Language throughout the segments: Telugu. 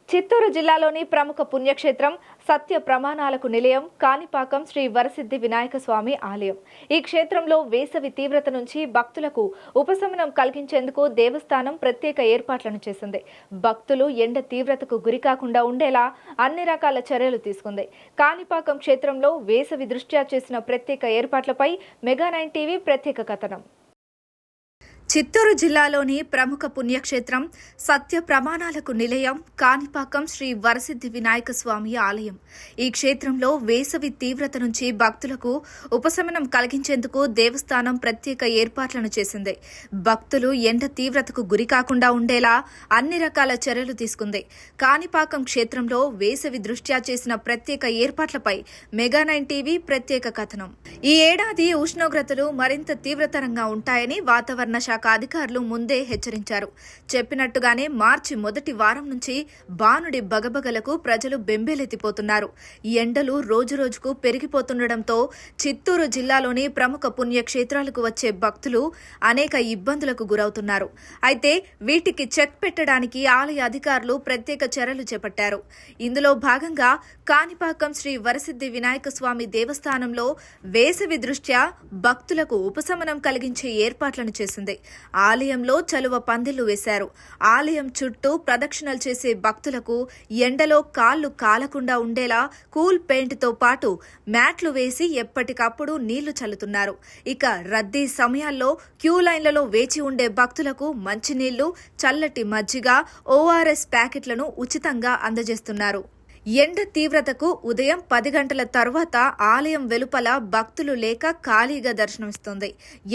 చిత్తూరు జిల్లాలోని ప్రముఖ పుణ్యక్షేత్రం సత్య ప్రమాణాలకు నిలయం కాణిపాకం శ్రీ వరసిద్ధి వినాయక స్వామి ఆలయం. ఈ క్షేత్రంలో వేసవి తీవ్రత నుంచి భక్తులకు ఉపశమనం కలిగించేందుకు దేవస్థానం ప్రత్యేక ఏర్పాట్లను చేసింది. భక్తులు ఎండ తీవ్రతకు గురికాకుండా ఉండేలా అన్ని రకాల చర్యలు తీసుకుంది. కాణిపాకం క్షేత్రంలో వేసవి దృష్ట్యా చేసిన ప్రత్యేక ఏర్పాట్లపై మెగా9 టీవీ ప్రత్యేక కథనం. చిత్తూరు జిల్లాలోని ప్రముఖ పుణ్యక్షేత్రం సత్య ప్రమాణాలకు నిలయం కాణిపాకం శ్రీ వరసిద్ధి వినాయక స్వామి ఆలయం. ఈ క్షేత్రంలో వేసవి తీవ్రత నుంచి భక్తులకు ఉపశమనం కలిగించేందుకు దేవస్థానం ప్రత్యేక ఏర్పాట్లను చేసింది. భక్తులు ఎండ తీవ్రతకు గురికాకుండా ఉండేలా అన్ని రకాల చర్యలు తీసుకుంది. కాణిపాకం క్షేత్రంలో వేసవి దృష్ట్యా చేసిన ప్రత్యేక ఏర్పాట్లపై మెగా9 టీవీ ప్రత్యేక కథనం. ఈ ఏడాది ఉష్ణోగ్రతలు మరింత తీవ్రతరంగా ఉంటాయని వాతావరణ శాఖ అధికారులు ముందే హెచ్చరించారు. చెప్పినట్టుగానే మార్చి మొదటి వారం నుంచి బానుడి బగబగలకు ప్రజలు బెంబేలెత్తిపోతున్నారు. ఎండలు రోజురోజుకు పెరిగిపోతుండటంతో చిత్తూరు జిల్లాలోని ప్రముఖ పుణ్యక్షేత్రాలకు వచ్చే భక్తులు అనేక ఇబ్బందులకు గురవుతున్నారు. అయితే వీటికి చెక్ పెట్టడానికి ఆలయ అధికారులు ప్రత్యేక చర్యలు చేపట్టారు. ఇందులో భాగంగా కాణిపాకం శ్రీ వరసిద్ధి వినాయక స్వామి దేవస్థానంలో వేసవి దృష్ట్యా భక్తులకు ఉపశమనం కలిగించే ఏర్పాట్లను చేసింది. ఆలయంలో చలువ పందిళ్లు వేశారు. ఆలయం చుట్టూ ప్రదక్షిణలు చేసే భక్తులకు ఎండలో కాళ్లు కాలకుండా ఉండేలా కూల్ పెయింట్తో పాటు మ్యాట్లు వేసి ఎప్పటికప్పుడు నీళ్లు చల్లుతున్నారు. ఇక రద్దీ సమయాల్లో క్యూ లైన్లలో వేచి ఉండే భక్తులకు మంచినీళ్లు, చల్లటి మజ్జిగ, ORS ప్యాకెట్లను ఉచితంగా అందజేస్తున్నారు. ఎండ తీవ్రతకు ఉదయం 10 గంటల తర్వాత ఆలయం వెలుపల భక్తులు లేక ఖాళీగా దర్శనమిస్తుంది.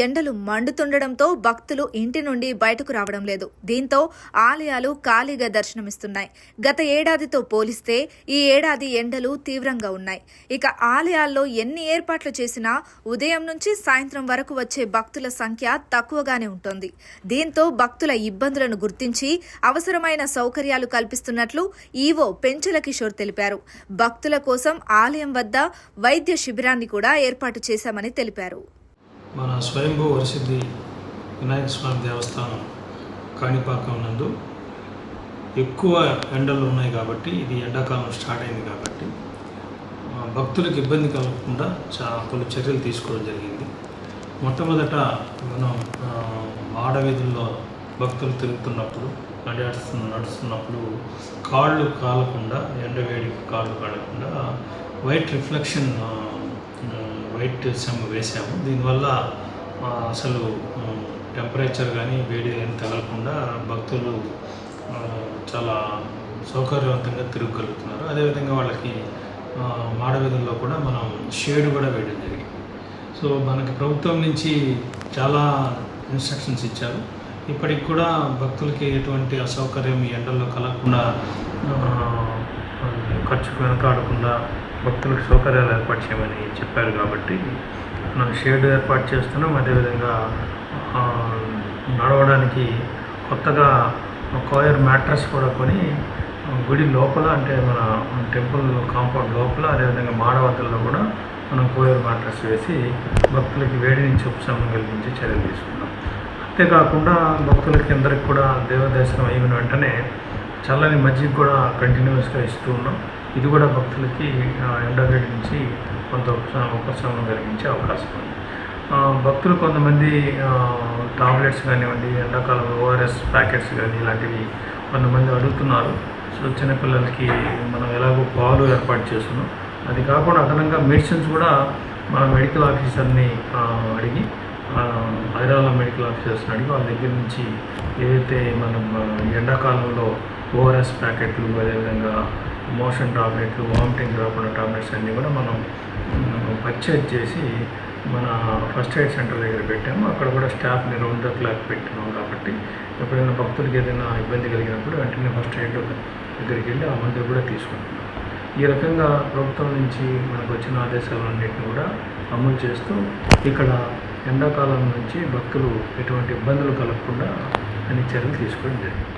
ఎండలు మండుతుండటంతో భక్తులు ఇంటి నుండి బయటకు రావడం లేదు. దీంతో ఆలయాలు ఖాళీగా దర్శనమిస్తున్నాయి. గత ఏడాదితో పోలిస్తే ఈ ఏడాది ఎండలు తీవ్రంగా ఉన్నాయి. ఇక ఆలయాల్లో ఎన్ని ఏర్పాట్లు చేసినా ఉదయం నుంచి సాయంత్రం వరకు వచ్చే భక్తుల సంఖ్య తక్కువగానే ఉంటుంది. దీంతో భక్తుల ఇబ్బందులను గుర్తించి అవసరమైన సౌకర్యాలు కల్పిస్తున్నట్లు ఈవో పెంచల కిషోర్ తెలిపారు. భక్తుల కోసం ఆలయం వద్ద వైద్య శిబిరాన్ని కూడా ఏర్పాటు చేశామని తెలిపారు. మన స్వయంభూ వరసిద్ధి వినాయక స్వామి దేవస్థానం కాణిపాకం నందు ఎక్కువ ఎండలు ఉన్నాయి కాబట్టి, ఇది ఎండాకాలం స్టార్ట్ అయింది కాబట్టి భక్తులకు ఇబ్బంది కలగకుండా పలు చర్యలు తీసుకోవడం జరిగింది. మొట్టమొదట మనం ఆడవీధుల్లో భక్తులు తిరుగుతున్నప్పుడు నడుస్తున్నప్పుడు కాళ్ళు కాలకుండా, ఎండవేడికి కాళ్ళు కాలకుండా వైట్ రిఫ్లెక్షన్ వైట్ సెమ్ వేసాము. దీనివల్ల అసలు టెంపరేచర్ కానీ వేడి ఏం తగలకుండా భక్తులు చాలా సౌకర్యవంతంగా తిరగలుగుతున్నారు. అదేవిధంగా వాళ్ళకి మాడవీధుల్లో కూడా మనం షేడ్ కూడా వేయడం జరిగింది. సో మనకి ప్రభుత్వం నుంచి చాలా ఇన్స్ట్రక్షన్స్ ఇచ్చారు. ఇప్పటికి కూడా భక్తులకి ఎటువంటి అసౌకర్యం ఈ ఎండల్లో కలగకుండా, ఖర్చుకు వెనకాడకుండా భక్తులకు సౌకర్యాలు ఏర్పాటు చేయమని చెప్పారు. కాబట్టి మనం షేడ్ ఏర్పాటు చేస్తున్నాం. అదేవిధంగా నడవడానికి కొత్తగా కోయర్ మ్యాట్రస్ కూడా కొని గుడి లోపల, అంటే మన టెంపుల్ కాంపౌండ్ లోపల, అదేవిధంగా మాడవద్దల్లో కూడా మనం కోయర్ మ్యాట్రస్ వేసి భక్తులకి వేడి నుంచి ఉపశమనం కలిగించే చర్యలు తీసుకున్నాం. అంతేకాకుండా భక్తులకి అందరికి కూడా దేవదర్శనం అయిన వెంటనే చల్లని మజ్జిగ కూడా కంటిన్యూస్గా ఇస్తూ ఉన్నాం. ఇది కూడా భక్తులకి ఎండవేడి నుంచి కొంత ఉపశమనం కలిగించే అవకాశం ఉంది. భక్తులు కొంతమంది టాబ్లెట్స్ కానివ్వండి, ఎండాకాలం ORS ప్యాకెట్స్ కానీ ఇలాంటివి కొంతమంది అడుగుతున్నారు. సో చిన్నపిల్లలకి మనం ఎలాగో పాలు ఏర్పాటు చేస్తున్నాం. అది కాకుండా అదనంగా మెడిసిన్స్ కూడా మన మెడికల్ ఆఫీసర్ని అడిగి, హైదరాబాద్ మెడికల్ ఆఫీసర్స్ని అడిగి వాళ్ళ దగ్గర నుంచి ఏదైతే మనం ఎండాకాలంలో ORS ప్యాకెట్లు, అదేవిధంగా మోషన్ టాబ్లెట్లు, వామిటింగ్ రాకుండా టాబ్లెట్స్ అన్నీ కూడా మనం పర్చేజ్ చేసి మన ఫస్ట్ ఎయిడ్ సెంటర్ దగ్గర పెట్టాము. అక్కడ కూడా స్టాఫ్ని రౌండ్ ద క్లాక్ పెట్టినాం. కాబట్టి ఎప్పుడైనా భక్తులకి ఏదైనా ఇబ్బంది కలిగినప్పుడు వెంటనే ఫస్ట్ ఎయిడ్ దగ్గరికి వెళ్ళి ఆ మందులు కూడా తీసుకుంటున్నాం. ఈ రకంగా ప్రభుత్వం నుంచి మనకు వచ్చిన ఆదేశాలన్నింటినీ కూడా అమలు చేస్తూ ఇక్కడ ఎండాకాలం నుంచి భక్తులు ఎటువంటి ఇబ్బందులు కలగకుండా అన్ని చర్యలు తీసుకోవడం జరిగింది.